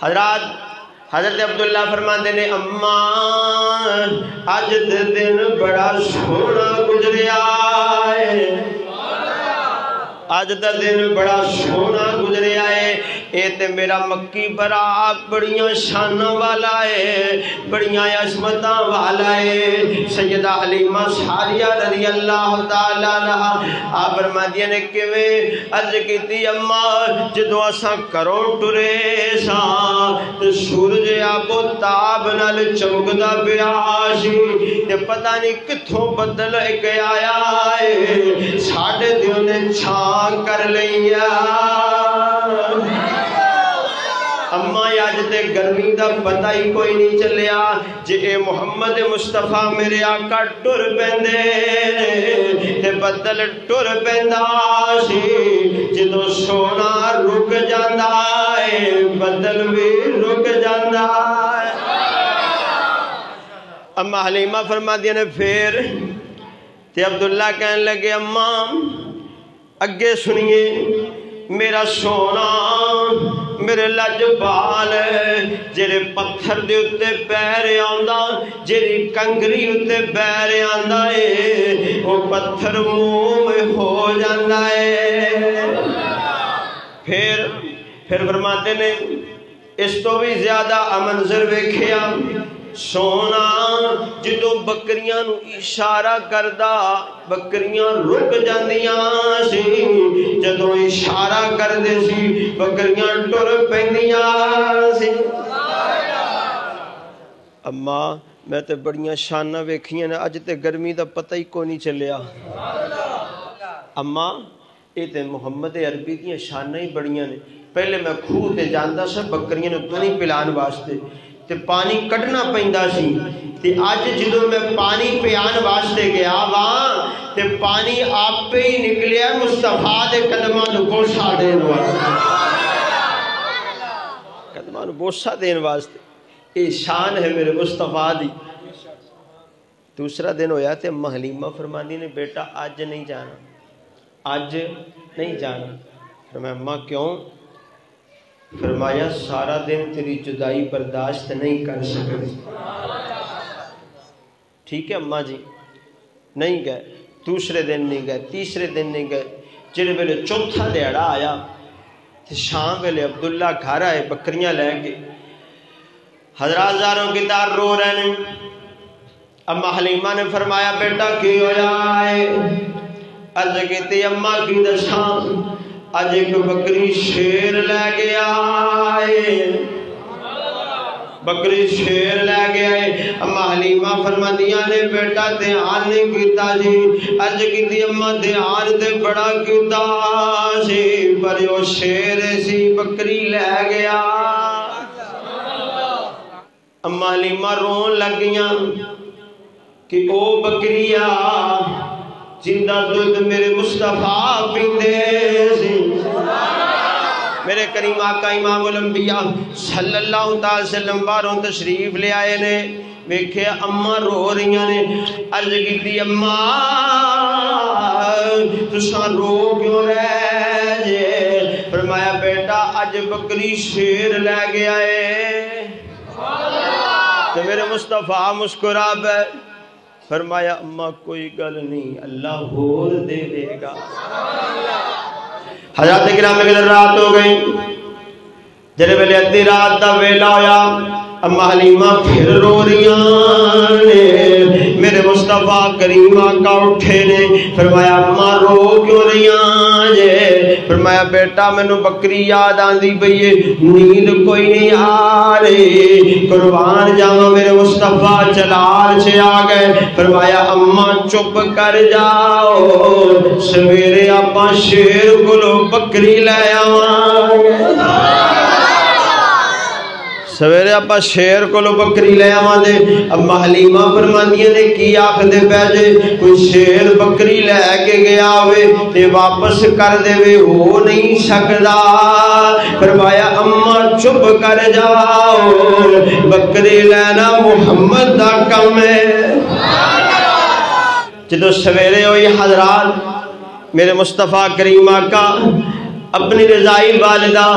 حضرت عبداللہ فرماتے نے اماں اج دے دن بڑا سونا گزریا ہے، اج دا دن بڑا سونا گزریا ہے، اے تے میرا مکی برا بڑیاں شاناں والا ہے، بڑیاں عظمتاں والا ہے۔ سیدہ حلیمہ سعدیہ رضی اللہ تعالی عنہا آپ فرماندیاں نے کیویں عرض کیتی اماں جدوں اساں گھروں ٹرے ساں تے سورج آبو تاب نال چمکدا پیا سی تے پتہ نہیں کتھوں بدل ایک آیا ہے ساڈے دیو نے چھاں کر لیا۔ اماں اج تے گرمی دا پتہ ہی کوئی نہیں چلیا، جے اے محمد مصطفیٰ میرے آقا ٹر پیندے تے بدل ٹر پیندا سی، جدوں سونا رک جاندا ہے بدل بھی رک جاندا ہے۔ اما حلیمہ فرماندیاں نے پھر تے عبداللہ کہن لگے اماں اگے سنیے، میرا سونا میرے لجپال جڑے پتھر دے اتے پیر آندا، جڑی کنگری اتے پیر آندا ہے وہ پتھر منہ میں ہو جاندا ہے۔ پھر فرماتے نے اس تو بھی زیادہ منظر ویکھیا، سونا جدوں بکریاں نو اشارہ کردا بکریاں رک جاندیاں سی، جدوں اشارہ کردے سی بکریاں ٹر پیندیاں سی۔ اماں میں تے بڑیاں شاناں ویکھیاں نے، اج تے گرمی دا پتہ ہی کوئی نہیں چلیا۔ اماں اے تے محمد عربی دیاں شاناں ہی بڑیاں نے، پہلے میں کھوہ تے جاندا سا بکریاں نو دونی پلان واسطے تے پانی کڈنا پیندا سی، تے اج جدوں میں پانی پیان واسطے گیا واں تے پانی آپے ہی نکلیا مصطفیٰ دے قدماں نو بوسہ دین واسطے، قدماں نو بوسہ دین واسطے۔ اے شان ہے میرے مصطفیٰ دی۔ دوسرا دن ہویا تے اما حلیمہ فرماندی نے بیٹا آج نہیں جانا، آج نہیں جانا۔ فرمایا اماں کیوں؟ فرمایا سارا دن تیری جدائی برداشت نہیں کر سکتی۔ ٹھیک ہے اماں جی، نہیں گئے، دوسرے دن نہیں گئے، تیسرے دن نہیں گئے، جڑے ویلے چوتھا دیہڑا آیا تے شام ویلے عبداللہ گھر آئے بکریاں لے کے، حضرات زاروں کی تار رو رہے ہیں۔ اما حلیمہ نے فرمایا بیٹا کی ہویا ہے؟ عرض کیتی اماں کی دساں اج ایک بکری شیر لے گیا ہے، بکری شیر لے گیا ہے۔ اما حلیمہ فرماندیاں نے بیٹا دھیان نہیں کیتا جی، عرض کیتی اما دھیان تے بڑا کیتا سی پر وہ شیر سی بکری لے گیا۔ اما حلیمہ رون لگیاں کہ او بکریا جندہ دودھ میرے مصطفیٰ پیندے سی۔ میرے کریم آقا امام الانبیاء صلی اللہ علیہ وسلم باروں تشریف لے آئے نے، ویکھے اماں رو رہیاں نے، عرض کیتی اماں تساں رو کیوں رہے جے؟ فرمایا بیٹا اج بکری شیر لے گیا ہے۔ تو میرے مصطفیٰ مسکرا پے، فرمایا اماں کوئی گل نہیں اللہ ہور دے دے گا۔ حضرات کرام کے رات ہو گئی، جڑے ویلے ادھی رات دا ویلا ہویا اما حلیمہ پھر رو رہیاں نے، میرے مصطفیٰ کریم آقا اٹھے نے، فرمایا اماں رو کیوں رہیاں جے؟ فرمایا بیٹا مینوں بکری یاد آندی پئی ہے، نیند کوئی نہیں آ رہی، قربان جاواں میرے مصطفیٰ جلال سے آ گئے۔ فرمایا اماں چپ کر جاؤ، سویرے آپاں شیر کولوں بکری لے آواں گے، سویرے آپا شیر کو بکری لے آواں دے۔ اما حلیمہ فرماندیاں نے کی آکھدے پے جے؟ کوئی شیر بکری لے کے گیا ہوئے تے واپس کر دے وے ہو نہیں سکدا۔ فرمایا اما چپ کر جاؤ، بکری لینا محمد دا کم ہے۔ جدو سویرے ہوئی حضرات میرے مصطفیٰ کریم آقا اپنی رضائی والدہ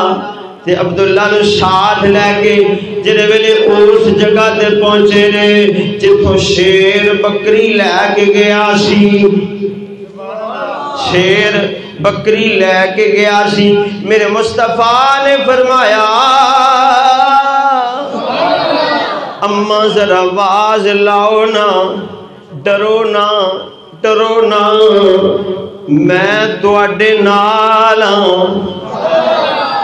تے عبداللہ نو ساتھ لے کے جڑے ویلے اس جگہ تے پہنچے نے جتھوں شیر بکری لے کے گیا سی، شیر بکری لے کے گیا سی، میرے مصطفیٰ نے فرمایا اماں ذرا آواز لاؤ نا، ڈرو نا ڈرو نا، میں تواڈے نال ہاں،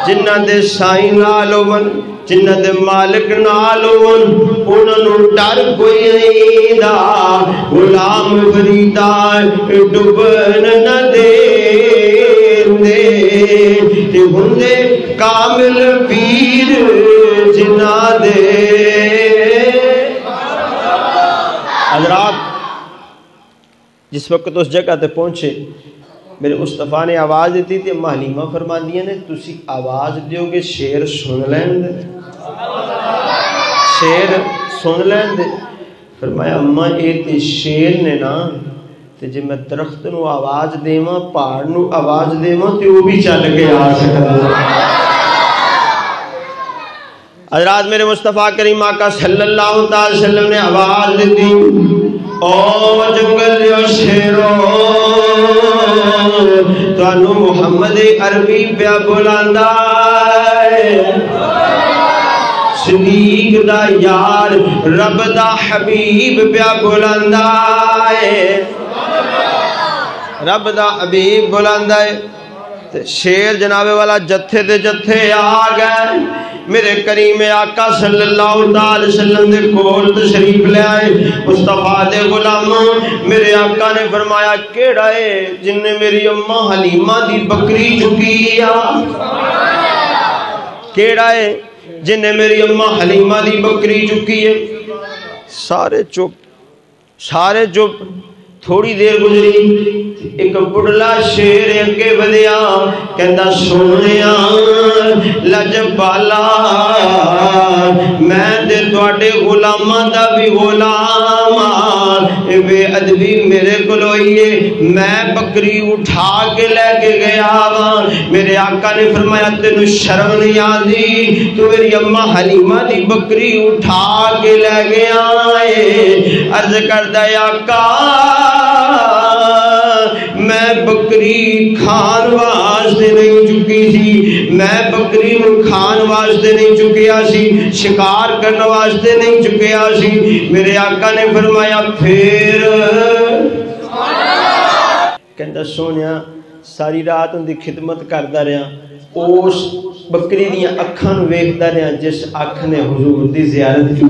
جنہ دے سائیں نال ہون، جنہ دے مالک نال ہون، انہاں نوں ڈر کوئی نہیں دا، غلام فریدا ڈبن نہ دے تے ہوندے کامل پیر جنہ دے۔ حضرات جس وقت اس جگہ تے پہنچے میرے مصطفیٰ نے آواز دیتی تھی، اماں حلیمہ فرماندیاں نے تسی آواز دیو گے شیر سن لین دے، شیر سن لین دے۔ فرمایا اماں اے تے شیر نے نا، تے جے میں درخت نو آواز دیواں، پہاڑ نو آواز دیواں تے وہ بھی چل کے آ سکدا۔ حضرات میرے مصطفیٰ کریم آقا صلی اللہ علیہ وسلم نے آواز دیتی، او جنگل جو شیرو تانو محمد عربی پیا بلاندا ہے، صدیق دا یار رب دا حبیب پیا بلاندا ہے، رب دا حبیب بلاندا ہے۔ شیر جناب والا جتھے دے جتھے آ گئے، میرے کریم آقا صلی اللہ علیہ وسلم دے کول تشریف لے آئے۔ مصطفیٰ دے غلام میرے آقا نے فرمایا کیڑا ہے جن نے میری اماں حلیمہ دی بکری چکی آ، کیڑا ہے جن نے میری اماں حلیمہ دی بکری چکی ہے۔ سارے چپ، سارے چپ۔ تھوڑی دیر گزری، ایک بڑھلا شیر اگے ودیا، کہندا سونیا لجپالا میں تے تواڈے غلاماں دا بھی غلام ہاں، بے ادبی میرے کول ہوئی ہے، میں بکری اٹھا کے لے کے گیا وا۔ میرے آقا نے فرمایا تینوں شرم نہیں آندی، تو میری اماں حلیمہ دی بکری اٹھا کے لے گیا ہے۔ عرض کردا ہے آقا میں بکری کھان واسطے نہیں چکی سی، میں بکری نو کھان واسطے نہیں چکیا سی، شکار کرنے واسطے نہیں چکیا سی۔ میرے آقا نے فرمایا پھر کہندا سونیا ساری رات ان دی خدمت کردا رہا، اس بکری دیاں اکھاں نو ویکھدا رہا جس اکھ نے حضور دی زیارت کی۔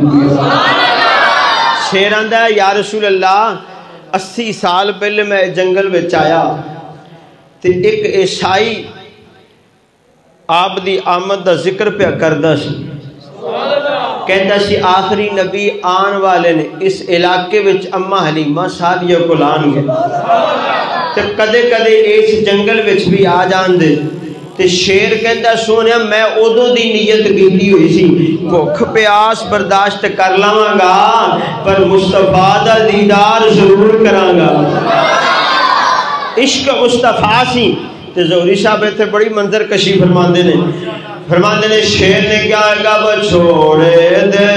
شیر آندا ہے یا رسول اللہ 80 سال پہلے میں جنگل میں آیا تے ایک عیسائی آپ دی آمد دا ذکر پہ کردا سی، کہندا سی آخری نبی آن والے نے اس علاقے وچ اماں حلیمہ سادیہ کو لان گے تے کدے کدے اس جنگل وچ بھی آ جان دے۔ تے شیر کہندا سونیا میں ادوں دی نیت کیتی ہوئی سی بھوک پیاس برداشت کر لواں گا پر مصطفیٰ دا دیدار ضرور کراں گا۔ عشق مصطفیٰ سی۔ تے زہری صاحب ایتھے بڑی منظر کشی فرماندے نے شیر نے کیا گا چھوڑے دے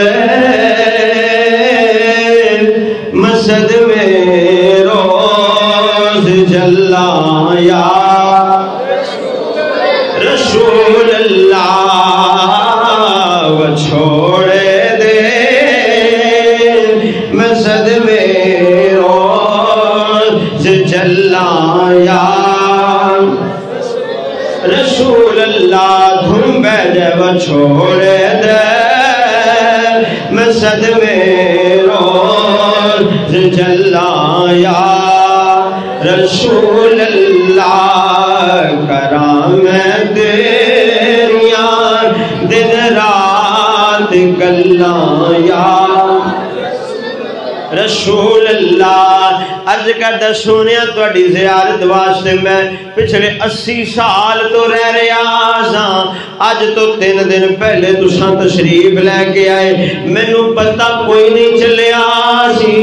مسجد میں روز جلایا رسول اللہ وہ چھوڑے دے مسجد میں روز جلایا رسول اللہ دھم بیجے وہ چھوڑے دے مسجد میں روز جلایا رسول اللہ کرام تیریاں دن رات گلاں یا رسول اللہ۔ عرض کردہ سونیا تواڈی زیارت واسطے میں پچھلے 80 سال تو رہ رہا ساں، اج تو 3 دن پہلے تساں تشریف لے کے آئے، مینوں پتہ کوئی نہیں چلیا سی،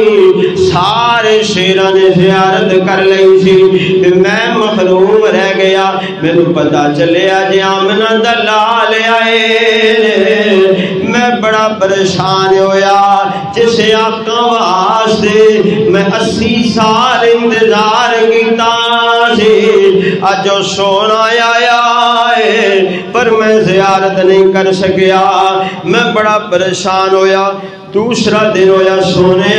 سارے شیراں نے زیارت کر لئی سی تے میں محروم رہ گیا مینوں پتا چلیا جی آمنہ دا لال آئے میں بڑا پریشان ہویا جس آقا واسطے میں 80 سال انتظار کیتا سی اج او سونا آیا ہے پر میں زیارت نہیں کر سکیا میں بڑا پریشان ہویا دوسرا دن ہویا سونے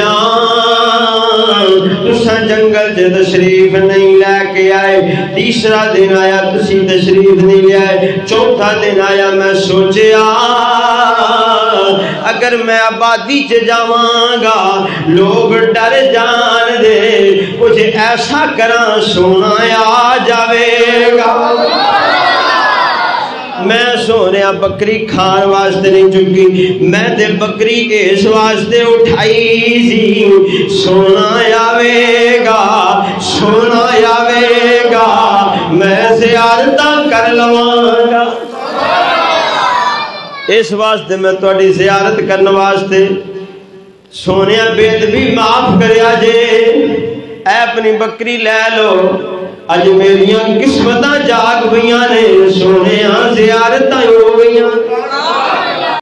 تساں جنگل سے تشریف نہیں لے کے آئے تیسرا دن آیا تسی تشریف نہیں لے آئے چوتھا دن آیا میں سوچیا اگر میں آبادی چ جاواں گا لوگ ڈر جان دے کچھ ایسا کراں سونا آ جاوے گا میں سونے بکری کھان واسطے نہیں چکی میں تے بکری اس واسطے اٹھائی سی سونا آوے گا میں زیارتاں کر لواں گا اس واسطے میں تہاڈی زیارت کرن واسطے سونے بیت بھی معاف کریا جے اے اپنی بکری لے لو اج میریاں قسمتاں جاگ پئیاں نے سونے زیارتاں